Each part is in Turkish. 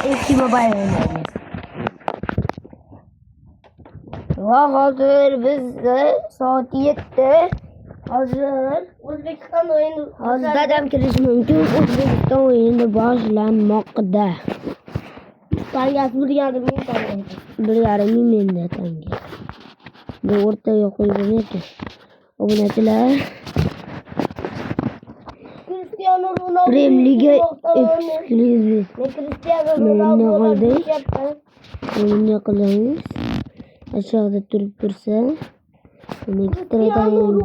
eski mobile oynayacağız. Ve hazır bizde saat 7'de hazır. O'zbekiston o'yini Hazır dadam kirish mumkin. O'zbekiston o'yini boshlanmoqda. tangasi 1,5 ming tanga. 1,5 ming menda tanga. Bu o'rtaga qo'yib necha? Obunachilar Cristiano Ronaldo Premier Liga eksklyuziv. Cristiano Nima Ronaldo qildik? Buni qilamiz. Aşağıda turib tursa, buni Ronaldo.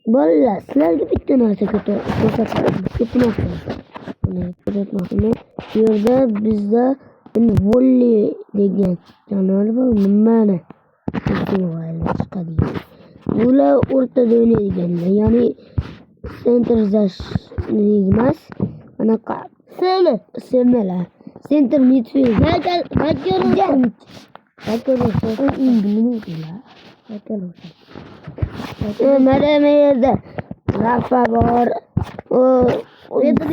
Bolalar, sizlarga bitta narsa ko'rsataman. Ketmoqda. Buni ko'rsatmoqchiman. Bu yerda bizda volley degan kanal bor. Mana chiqadigan. Bular o'rtada o'ynaydiganlar. Ya'ni center zash emas. Anaqa semalar. Center midfield. Mana yerda Rafa bor. Center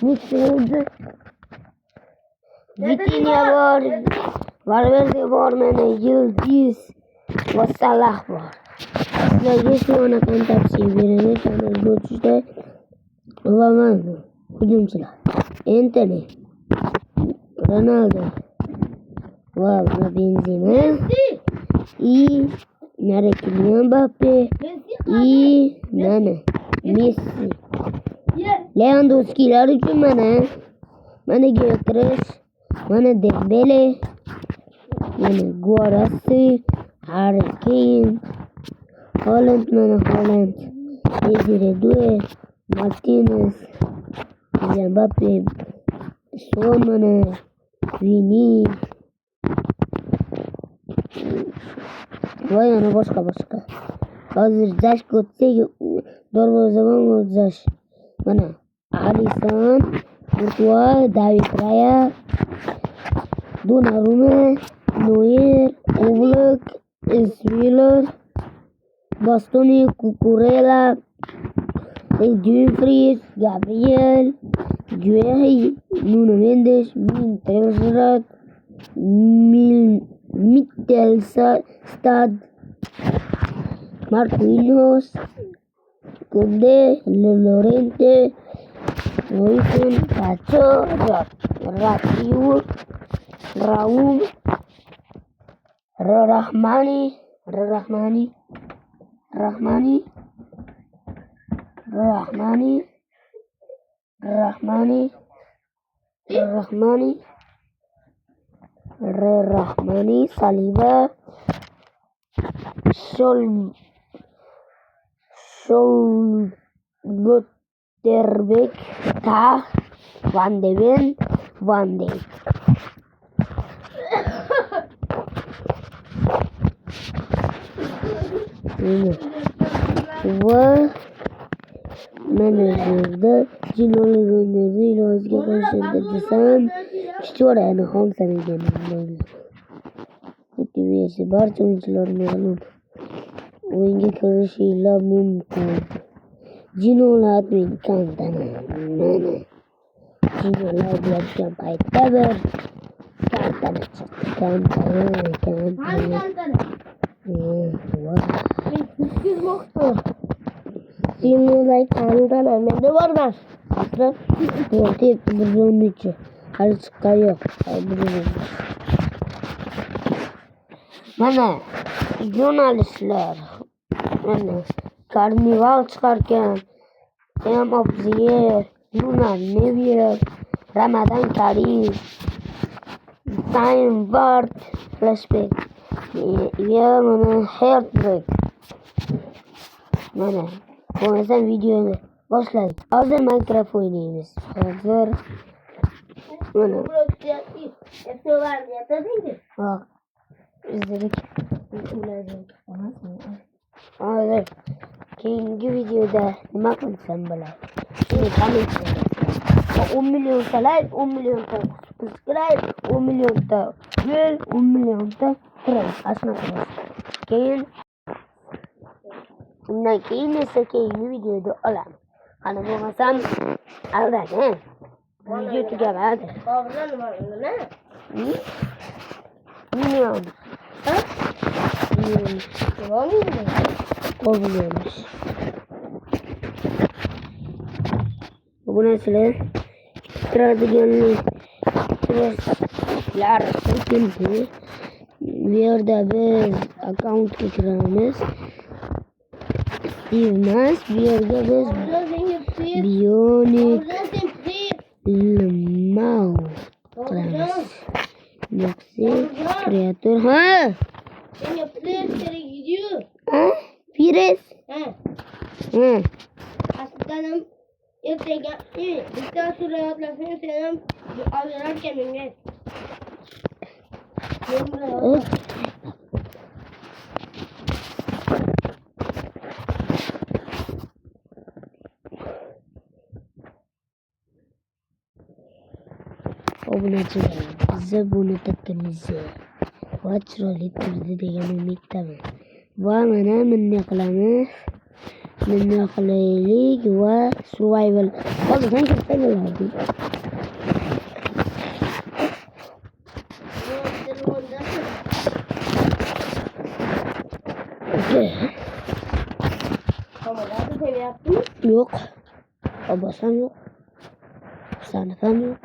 midfield. Vitinha bor. Valverde bor. Mana Yildiz va Salah bor. Sizlarga shu anaqani tavsiya beraman. Kanal bo'lishda Ronaldo hujumchilar. Anthony, Ronaldo va Benzema и Kylian Mbappe и mana Messi. Lewandowskilar uchun mana Gyökeres, mana Dembele, mana Guarassi, Harry Kane, Haaland, Desire Doué, Martinez, Mbappe, Son, Vini va yana boshqa. Hozir Zash ko'tdagi darvozabon va Zash. Mana Alisson, Courtois, David Raya, Donnarumma, Neuer, Oblak, Sviller, Bastoni, Cucurella, Dumfries, Gabriel, Gueye, Nuno Mendes, Trezeguet, Mittelstad, Marquinhos, Koundé, Llorente, Royson, Pacho, Raúl, Rahmani, Saliba, Schlotterbeck, Tah, Van de Ven, Van Dijk. Va menajerda jinolik o'yinlarni ilojga qo'shildi desam, Kichorani ham sanaganim. Motivatsiya barcha o'yinchilar ma'lum. O'yinga kirishinglar mumkin. Jinolar admin kantani. Mana jinolar bilan paytda bir kantani chiqdi. Kantani. Jinolar kantani. Menda bor emas. Tep birinchi. Hali chiqqan yo'q. Mana jurnalistlar mana karnival chiqargan Game of the Year, Lunar New Year, Ramadan Karim, Time Ward, Flashback, mana Heartbreak. Mana ko'rasam videoni boshladik. Hozir Minecraft o'ynaymiz. Hozir mana izledik. Hozir keyingi videoda nima qilsam bo'ladi? Shuni kommentda 10 millionta like, 10 millionta subscribe, 10 millionta gol, 10 millionta troll. Ashunaqa. Keyin undan keyin esa keyingi videoda olamiz. Qani bo'lmasam aldadi. Video tugamadi. Hozir nima unda? Million. Ha? Million. Nima unda? Olmuyormuş. Bu nasıl? Tradisyonel stresler çekildi. Bir yerde biz account geçiremiz. Stevens bir yerde biz Bionic Lemau Trans Yoksa kreatör ha? Sen yaptığın gidiyor. Ha? Virüs. He. Ha. Aslanım ertega bir tane süre atlasın senem alırken minnet. Of. Obunachilar biza buni taktimizni va chiroyli turdi degan umiddaman. Va mana bunday qilamiz. Bunday qilaylik va survival. Hozirdan katta bo'lardi. Kamerada seni yaptın. Yok. Babasam yok. Sanıfam yok.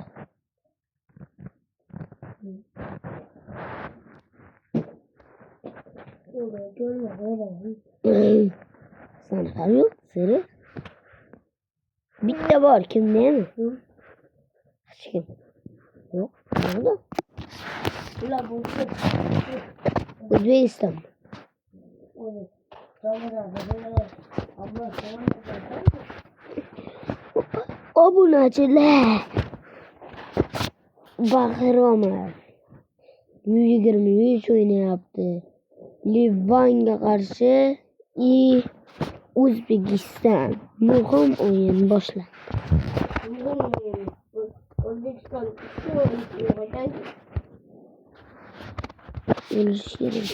Sanıfam yok. Sırı. Bitti var. Kim değil mi? Kim? Yok. Nerede? Ulan bu Özbekistan. Obunachilar. Bahir Omar 123 oynayapti. Livanga qarshi O'zbekiston. Muhim o'yin boshlandi. O'zbekiston O'lish kerak.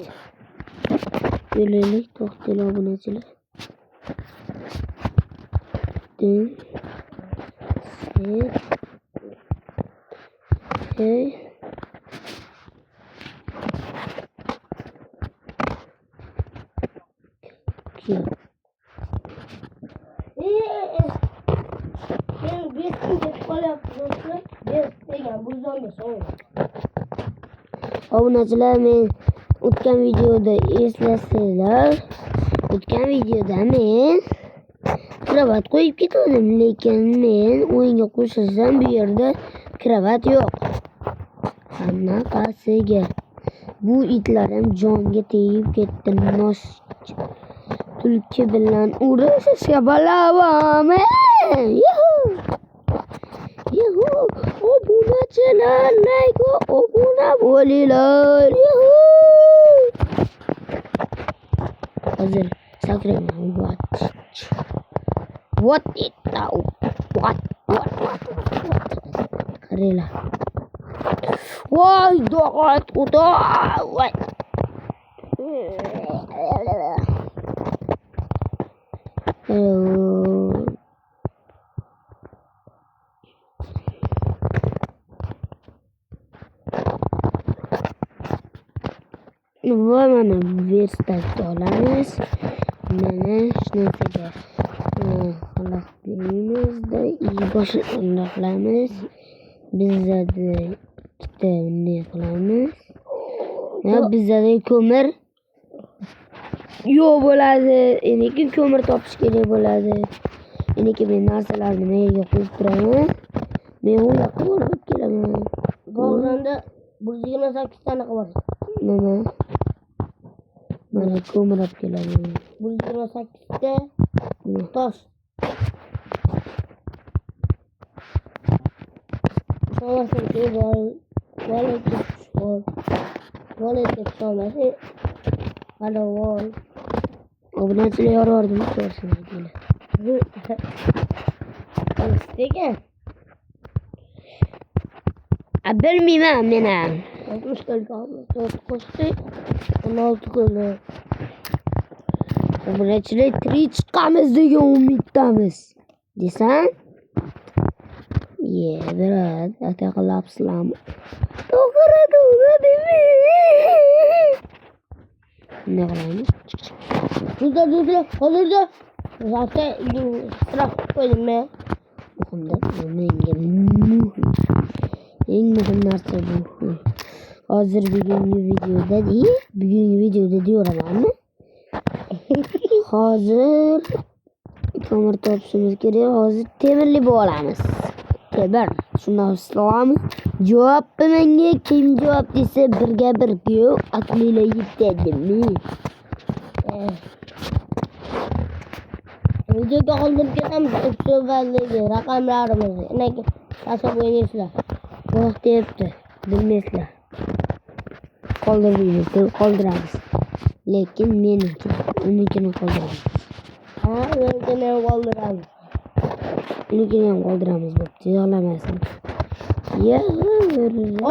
Yo'laylik, to'xtaylik obunachilar. Hey. Sen bir gol yaptın. Degan bu zombi so'ng. Obunachilar, men o'tgan videoda eslasanglar, o'tgan videoda men kravat qo'yib ketdim, lekin men o'yinga qo'shilsam bu yerda kravat yo'q. Qanaqasiga bu itlarim jonga tegib ketdi. Nos tulki bilan urushishga balavam. Yuhu! Yuhu! Obunachilar, like va obuna bo'linglar. Yuhu! Hozir sakrayman. What it now? What? Qaranglar. Voy, do'qat xudo. Voy. Va mana verstakt olamiz. Mana shunaqaga xalaq berimizda boshqa qilamiz. Bizda ikkita bunday qilamiz. Bizda ko'mir yo'q bo'ladi. Endi ko'mir topish kerak bo'ladi. Endi men narsalarni nimaga qo'yib turaman? Men u yoqqa borib kelaman. Bog'ronda 128 tane var. Nima? Mana ko'mir olib kelaman. 128 ta tosh. Obunachilar yorardim ko'rsin deydilar. Nega? Bilmayman men ham. 60 kaldı. 4 koştu. 16 kaldı. Obunachilar tirik chiqamiz degan umiddamiz. desang biraz ataqlapsizlarmi? To'g'ri demi. Ne qilamiz? Do'stlar, hozirda zaten straf qo'ydim men. Eng muhim narsa bu. Hozir bugungi videoda diyoramanmi? Hozir ko'mir topishimiz kerak. Hozir temirli bo'lamiz. Temir. Shundan so'rami? Javobni menga kim javob desa birga yo'q, aqlinglar yetadimi? Videoga qoldirib ketamiz. Usulvandagi raqamlarimizni. Inak tashlab qo'yinglar. Voh deyapti. Bilmaysizlar. Qoldirmaymiz deb qoldiramiz. Lekin unikini qoldiramiz. Ha, unikini ham qoldiramiz. Unikini ham qoldiramiz deb yig'lamasin.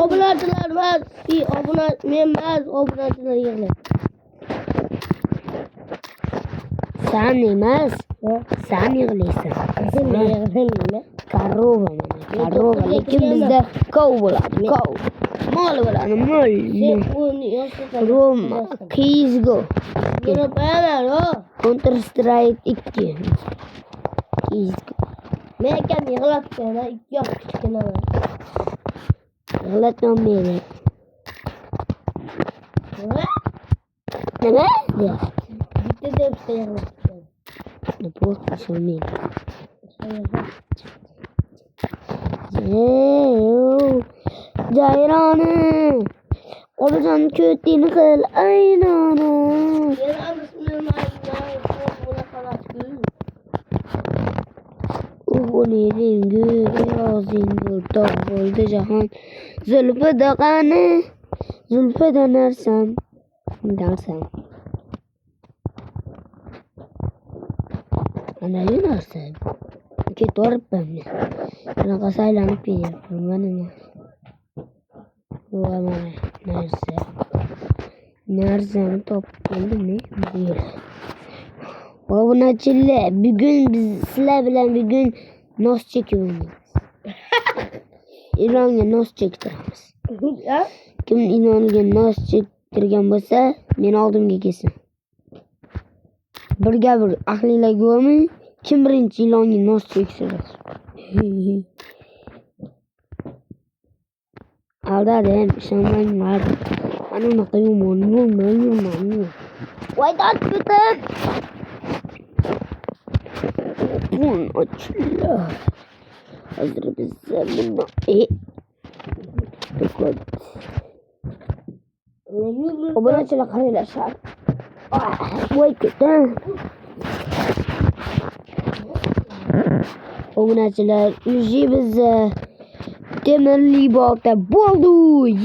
Obunachilar emas, men emas, obunachilar yig'laydi. Sen emas, sen yig'laysan. Men yig'lamayman. Korova mana. Lekin bizda kov bo'ladi. Kov. Mol bo'ladi. Mol. Sen uni yoshlikda Roma. Kizgo. yig'layman. Counter Strike 2. Kizgo. Men akam yig'latgan, 2 yosh kichkinaman. Yig'latmaydi. Nima? Bitta deb yig'latgan. Ne bo'lsa Jayroni Obajon ko'tini qil aynoni. O'g'liringu yozinggu dog' bo'ldi jahon. Zulfida qani? Zulfida narsam. Ana narsa. Ketoribman men. Bunaqa saylanib ketyapman mana. Mana narsani topib keldimmi? Obunachilar, bugun biz sizlar bilan nos chekamiz. Ilonga nos chektiramiz. Kim ilonga nos chektirgan bo'lsa, meni oldimga kelsin. Birga aqlinglar ko'rmi? Kim birinchi ilonga nos chektiradi? Aldadim, ishonmanglar. Ana unaqa yomon. Voydan ketib. Obunachilar. Hozir bizga buni Obunachilar qaranglar shart. Voy ketdim. Obunachilar, uji bizga temirli bolta bo'ldi.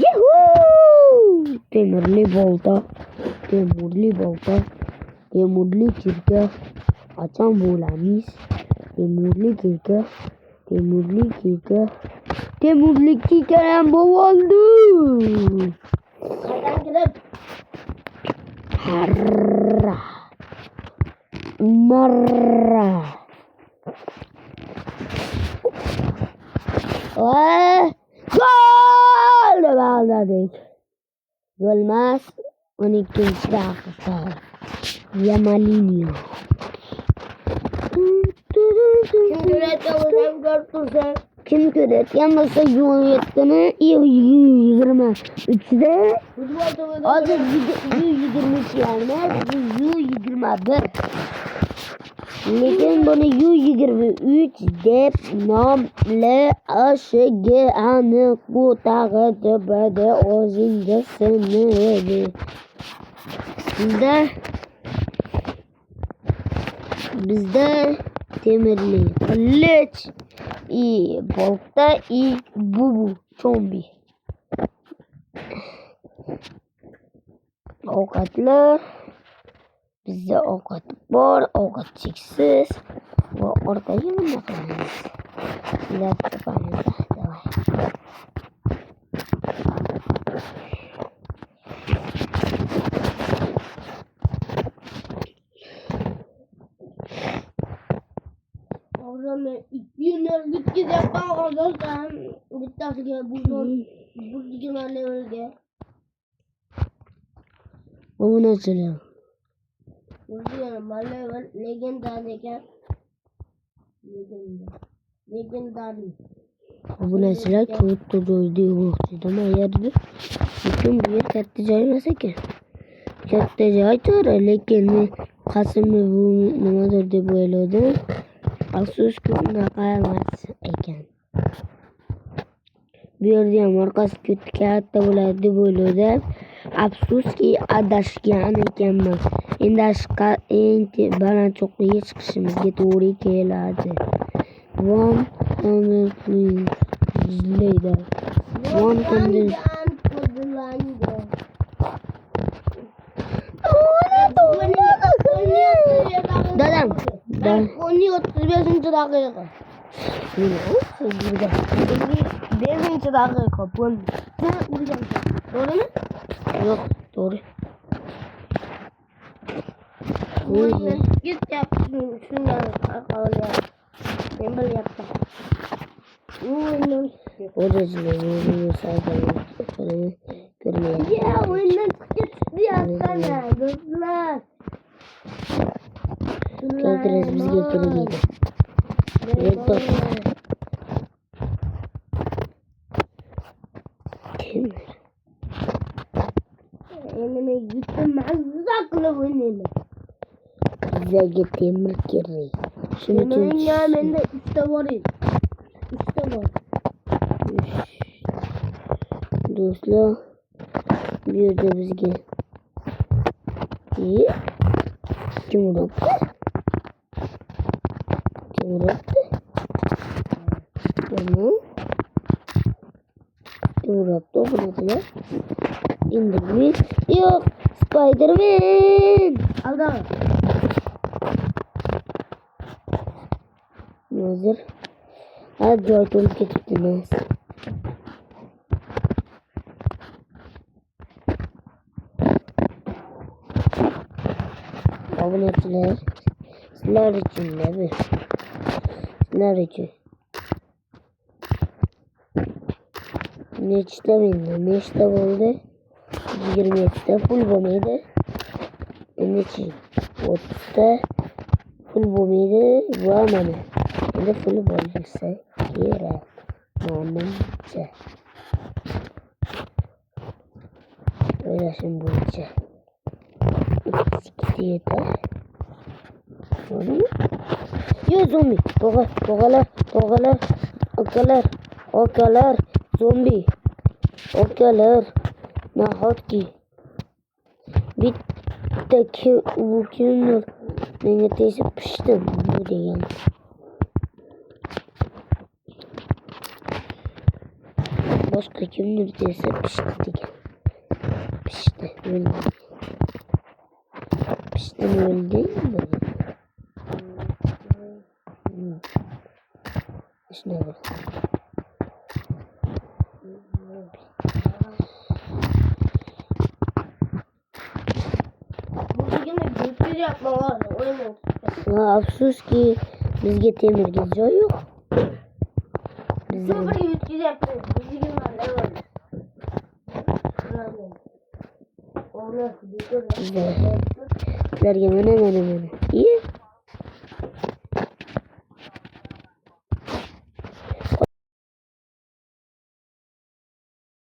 Yuhu! Temirli kirka. Qachon bo'lamiz? Temirli kirka ham bo'ldi. Qachon kirib? Harra. Marra. Gol! Baldadik. Golmas 12 daqiqa. Yamalinho. Kim ko'rayotgan bo'lsa yo'qotgani 23da hozir 122 emas, 121. Lekin buni 123 deb nomlashiga aniq bu taqdirda o'zingiz sinadi. Bizda temirli qilich, bolta, bubu, chombi. Ovqatlar. Bizda ovqat bor, ovqat cheksiz. Va orqaga nima qilamiz? Ilat topamiz. Oradan 200 gitgide yapmam olursa bittasiga bu digimanlarga Bu nasıl ya? Uzun malı legenda ekan. Legendary. Bu nasıl? Çok da doydu bu. Ama yerde bütün bir yer katta joy emas ekan. Katta joy to'g'ri, lekin qasimni bu nimadir deb o'yladim. Afsuski unaqa emas ekan. Bu yerda ham orqasi katta bo'ladi deb o'yladim. Afsuski adashgan ekanman. Endi eng baland cho'qqiga chiqishimizga to'g'ri keladi. One later. Dadam. 35 daqiqa. 5 daqiqa. To'g'rimi? Yo'q, to'g'ri. Ketyapti shundan qolgan. Men bilyapman. O'zini saytini ko'rmayapti. Ya, o'yindan ketyapsana, do'stlar. Keltirasiz bizga kirgiydi. Endi yutdim mazza qilib o'ynayman. Bizga temir kerak. Shuning uchun Menda 3 ta bor edi. 3 ta bor. do'stlar bu yerda bizga kim uribdi? Bunaqilar. Enderman. Yo'q, Spiderman. Aldama. Hozir joy to'lib ketibdimiz. Obunachilar, sizlar uchun bu. Sizlar uchun. Nechta bo'ldi? 20 ta pul bo'lmaydi. Endi 30 ta pul bo'lmaydi va mana. Endi pul bo'lsa kerak. Menimcha. O'ylashim bo'yicha. Ikkita. Yo zombi. Okalar, zombi. Okalar. Nahotki bitta u kimdir menga tegib pishdim bu degan. Boshqa kimdir desa pishdi degan. Pishdi, o'ldi. Pishdimi o'ldingmi? Shunday bo'ldi. Afsuski bizga temirga joy yo'q. Sizlarga mana.